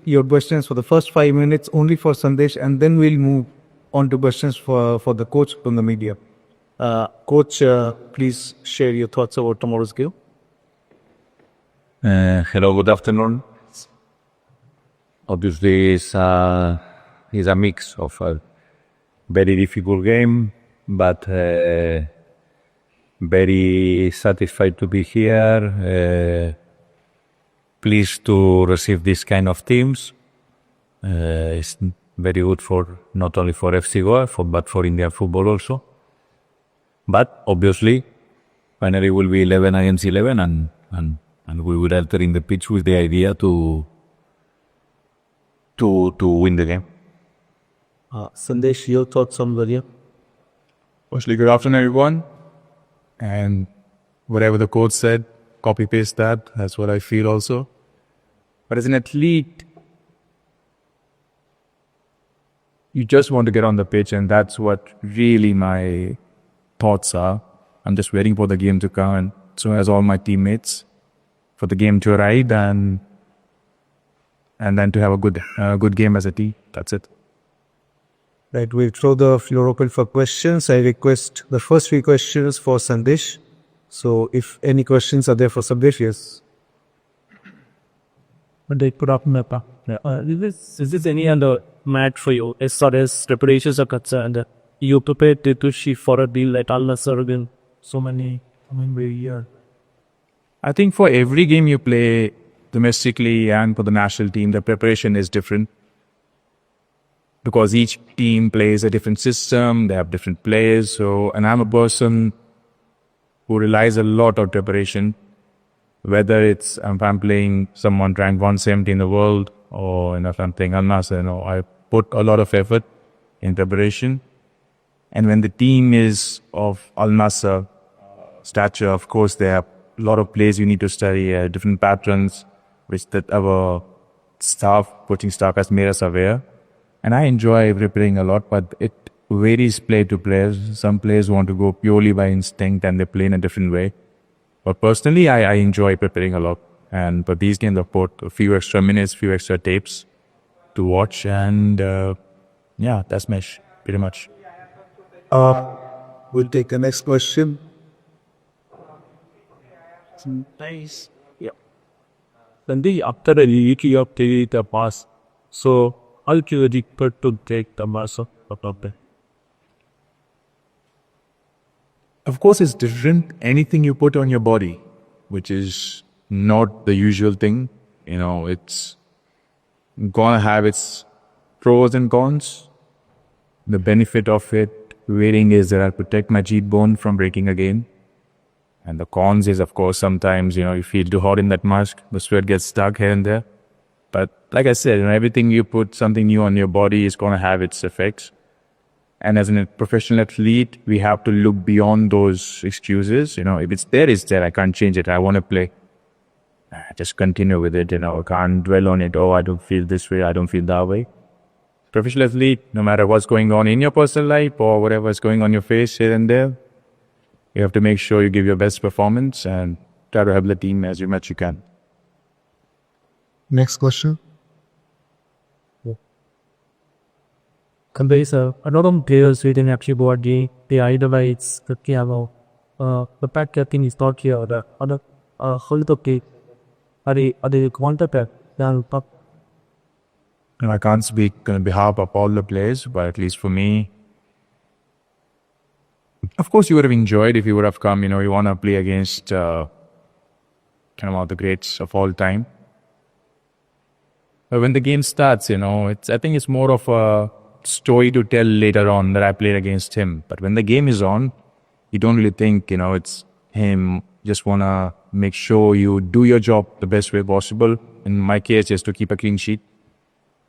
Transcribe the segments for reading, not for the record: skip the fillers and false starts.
your questions for the first 5 minutes only for Sandesh, and then we'll move on to questions for the coach from the media. Coach, please share your thoughts about tomorrow's game. Hello, good afternoon. Obviously, it's a mix of a very difficult game, but very satisfied to be here. Pleased to receive this kind of teams. It's very good for not only for FC Goa, but for Indian football also. But obviously, finally will be 11 against 11, and we will enter in the pitch with the idea to win the game. Sandesh, your thoughts on the game? Firstly, good afternoon, everyone. And whatever the coach said, copy paste that. That's what I feel also. But as an athlete, you just want to get on the pitch, and that's what really my thoughts are. I'm just waiting for the game to come, and so as all my teammates, for the game to arrive, and then to have a good game as a team. That's it. Right, we'll throw the floor open for questions. I request the first 3 questions for Sandesh. So if any questions are there for Sandesh, yes. Good afternoon, Papa. Is this any other match for you as far as preparations are concerned? You prepared Titushi for a deal at Al Nassr again so many years. I think for every game you play domestically and for the national team, the preparation is different. Because each team plays a different system, they have different players. And I'm a person who relies a lot on preparation. Whether it's if I'm playing someone ranked 170 in the world, or if I'm playing Al Nassr, I put a lot of effort in preparation. And when the team is of Al Nassr stature, of course, there are a lot of plays you need to study, different patterns, which that our coaching staff has made us aware. And I enjoy preparing a lot, but it varies player to players. Some players want to go purely by instinct and they play in a different way. But personally, I enjoy preparing a lot. And for these games, I put a few extra minutes, few extra tapes to watch. And that's pretty much. We'll take the next question. Nice. Yeah. Then after a week you have taken the pass, so I'll choose to take the pass of the. Of course, it's different. Anything you put on your body, which is not the usual thing, it's gonna have its pros and cons. The benefit of it wearing is that I'll protect my cheek bone from breaking again. And the cons is, of course, sometimes, you feel too hot in that mask, the sweat gets stuck here and there. But like I said, everything you put something new on your body is going to have its effects. And as a professional athlete, we have to look beyond those excuses. If it's there, it's there. I can't change it. I want to play. Just continue with it. I can't dwell on it. Oh, I don't feel this way. I don't feel that way. Professional athlete, no matter what's going on in your personal life or whatever is going on your face here and there, you have to make sure you give your best performance and try to help the team as much you can. Next question. There is a lot of players within FC Goa, they idolize the Thiago. The pack captain is not here. The other Holtoke are the counterpack. I can't speak on behalf of all the players, but at least for me, of course, you would have enjoyed if you would have come. You want to play against kind of all the greats of all time. But when the game starts, I think it's more of a story to tell later on that I played against him. But when the game is on, you don't really think, it's him. Just want to make sure you do your job the best way possible. In my case, just to keep a clean sheet.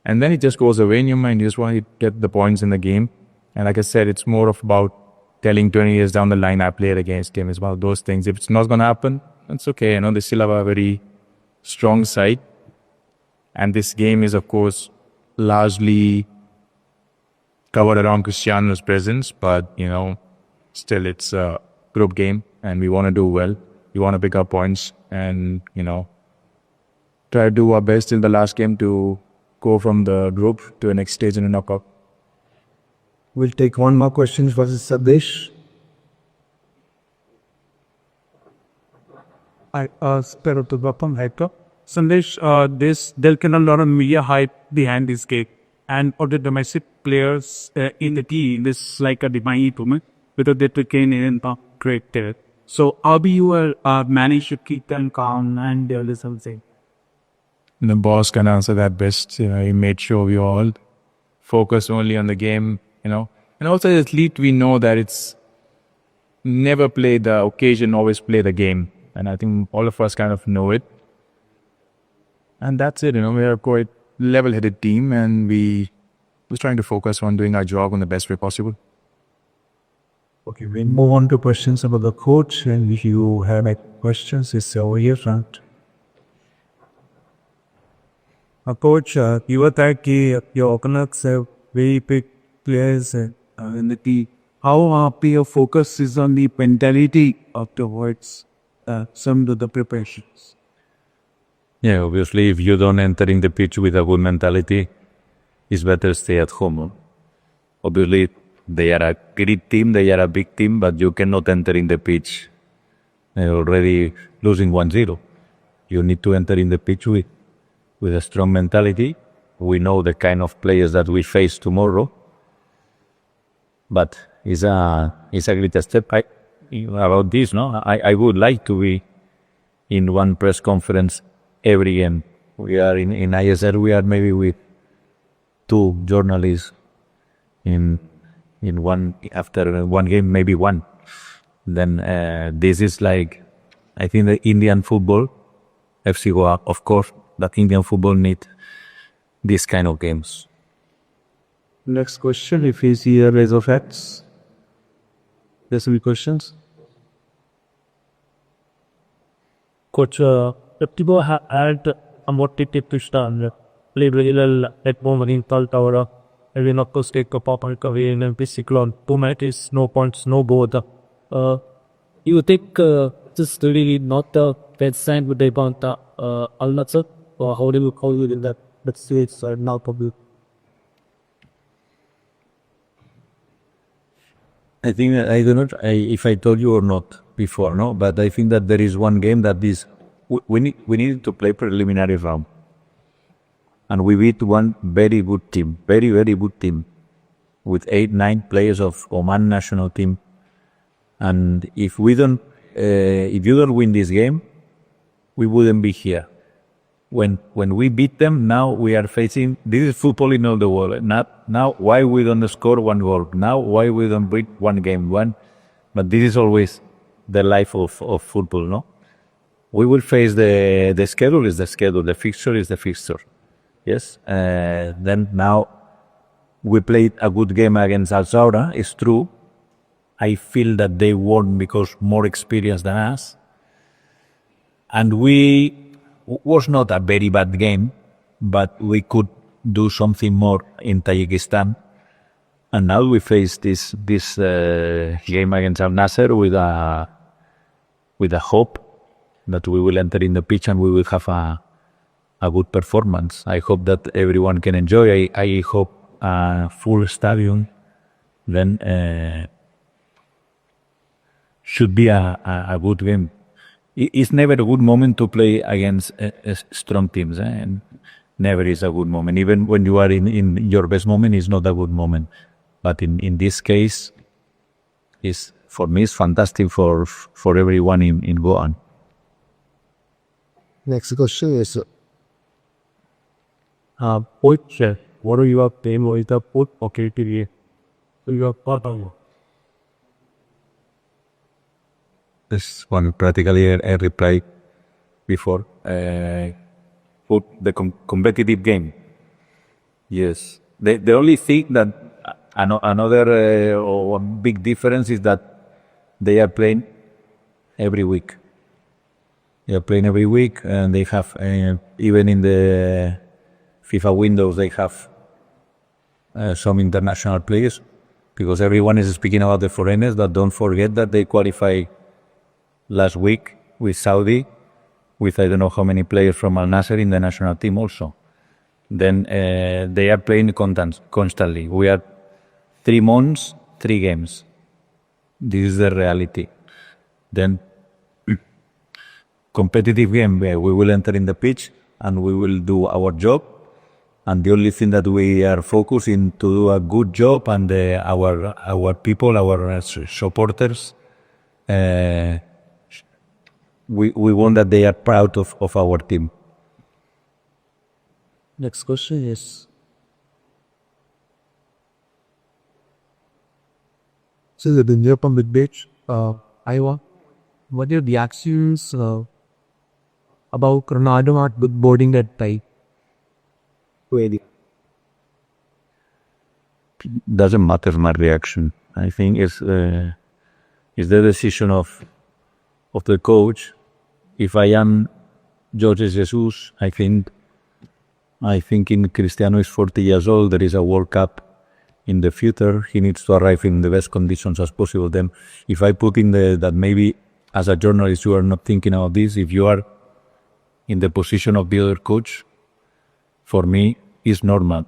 And then it just goes away in your mind. You just want to get the points in the game. And like I said, it's more of about telling 20 years down the line I played against him. It's about those things. If it's not going to happen, it's okay. They still have a very strong side. And this game is, of course, largely covered around Cristiano's presence. But, still it's a group game and we want to do well. We want to pick up points and, try to do our best in the last game to go from the group to the next stage in a knockout. We'll take one more question versus Sandesh. I spero to welcome Hector. Sandesh, there can a lot of media hype behind this game, and all the domestic players in the team is like a divine woman because they took in great there. So how do you manage to keep them calm and something? The boss can answer that best. You know, he made sure we all focus only on the game, you know. And also as athlete, we know that it's never play the occasion, always play the game. And I think all of us kind of know it. And that's it, you know, we are quite level-headed team and we was trying to focus on doing our job in the best way possible. Okay, we'll move on to questions about the coach. And if you have any questions, it's over here front. Coach, you were that your Canucks have very big players in the team. How your focus is on the mentality afterwards, some of the preparations? Yeah, obviously, if you don't enter in the pitch with a good mentality, it's better stay at home. No? Obviously, they are a great team, they are a big team, but you cannot enter in the pitch already losing 1-0. You need to enter in the pitch with a strong mentality. We know the kind of players that we face tomorrow, but it's a great step about this. No, I would like to be in one press conference every game. We are in ISL. We are maybe with 2 journalists in one after one game, maybe one. Then this is like, I think the Indian football, FC Goa, of course, that Indian football need these kind of games. Next question, if you see a raise of hands. There's any questions? Coach, Reptibo had a motivated to start. Play regular at moment in Tower. And we not go take a pop away in a cyclone. 2 matches, no points, no board. You think just really not the bad sign with the about Al Nassr, or how do you call it in that? But still, it's now probably. I think I don't know if I told you or not before, no. But I think that there is one game that is we need to play preliminary round, and we beat one very good team, very good team, with 8-9 players of Oman national team. And if we don't, if you don't win this game, we wouldn't be here. When we beat them, now we are facing, this is football in all the world. Not now why we don't score 1 goal. Now why we don't beat one game. But this is always the life of football, no? We will face the schedule is the schedule, the fixture is the fixture. Yes. Then now we played a good game against Al Zawra, it's true. I feel that they won because more experience than us. And was not a very bad game, but we could do something more in Tajikistan. And now we face this game against Al Nassr with a hope that we will enter in the pitch and we will have a good performance. I hope that everyone can enjoy. I hope a full stadium. Then should be a good game. It's never a good moment to play against strong teams, and never is a good moment. Even when you are in your best moment, it's not a good moment. But in this case, for me, it's fantastic for everyone in Goa. Next question is, Coach, what are your team with the put pocket here? So you are part of. This one practically I replied before. Put the competitive game. Yes. The only thing that another big difference is that they are playing every week. They are playing every week, and they have even in the FIFA windows they have some international players, because everyone is speaking about the foreigners. But don't forget that they qualify last week with Saudi, with I don't know how many players from Al Nassr in the national team also. then they are playing constantly. We are 3 months, 3 games. This is the reality. Then competitive game, we will enter in the pitch and we will do our job. And the only thing that we are focusing to do a good job, and our people, our supporters, we want that they are proud of our team. Next question is, so the India from the beach, Iowa. What are your reactions about Ronaldo not boarding that flight? Doesn't matter my reaction. I think it's the decision of the coach. If I am Jorge Jesus, I think in Cristiano is 40 years old. There is a World Cup in the future. He needs to arrive in the best conditions as possible. Then, if I put in that maybe as a journalist you are not thinking about this, if you are in the position of the other coach, for me, it's normal.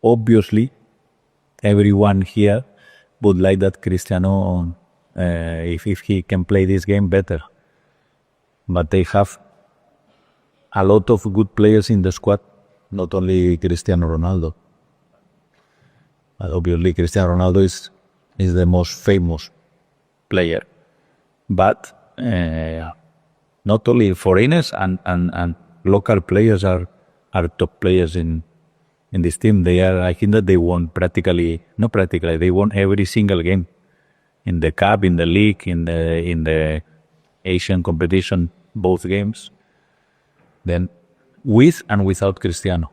Obviously, everyone here would like that Cristiano, if he can play this game better. But they have a lot of good players in the squad, not only Cristiano Ronaldo. But obviously, Cristiano Ronaldo is the most famous player. But not only foreigners and local players are top players in this team. I think that they won they won every single game in the cup, in the league, in the Asian competition, both games. Then with and without Cristiano.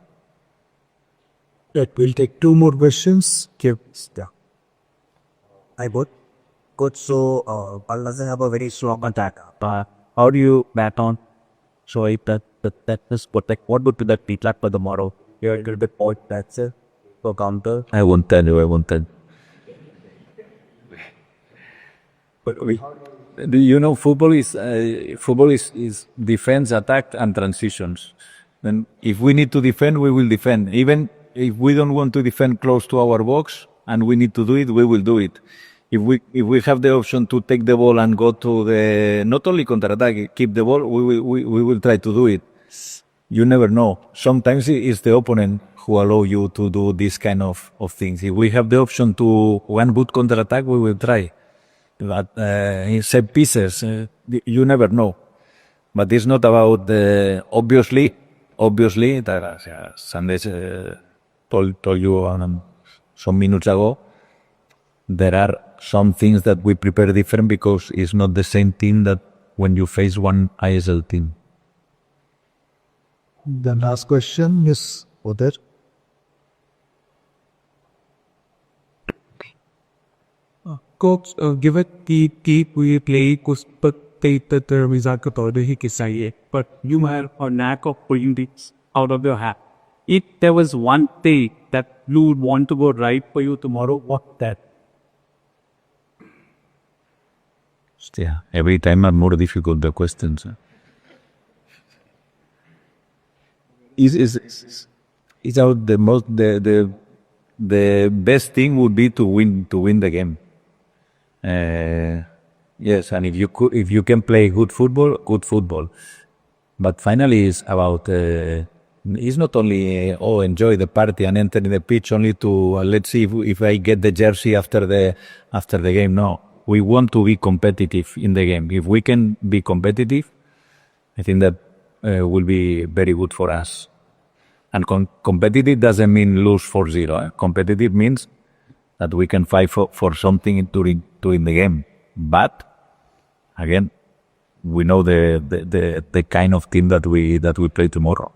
Right, we'll take 2 more questions. Hi, both. Coach, so Al-Nassr have a very strong attack. How do you bat on? So if that is protect, what would be that beat like for tomorrow? You're a little bit point, that's it, for counter. I won't tell you. But football is defense, attack, and transitions. Then if we need to defend, we will defend. Even if we don't want to defend close to our box and we need to do it, we will do it. If we have the option to take the ball and go to the not only counter-attack, keep the ball, we will try to do it. You never know. Sometimes it's the opponent who allow you to do this kind of things. If we have the option to one good counter-attack, we will try. But in set pieces, you never know. But it's not about obviously that Sandesh told you some minutes ago. There are some things that we prepare different because it's not the same team that when you face one ISL team. The last question is Uday. Coach, given कि we play कुछ the result को तोड़ ही किस्सा ये, but you have a knack of pulling this out of your hat. If there was one thing that you would want to go right for you tomorrow, what that? Yeah, every time are more difficult the questions. It's out the best thing would be to win the game. Yes, and if you can play good football. But finally, it's about it's not only enjoy the party and enter in the pitch only to let's see if I get the jersey after the game. No, we want to be competitive in the game. If we can be competitive, I think that will be very good for us. And competitive doesn't mean lose 4-0. Competitive means that we can fight for something during the game. But again, we know the kind of team that we play tomorrow.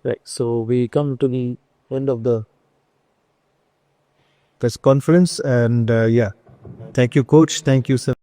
Right, so we come to the end of the Press conference, and thank you, coach. Thank you, sir.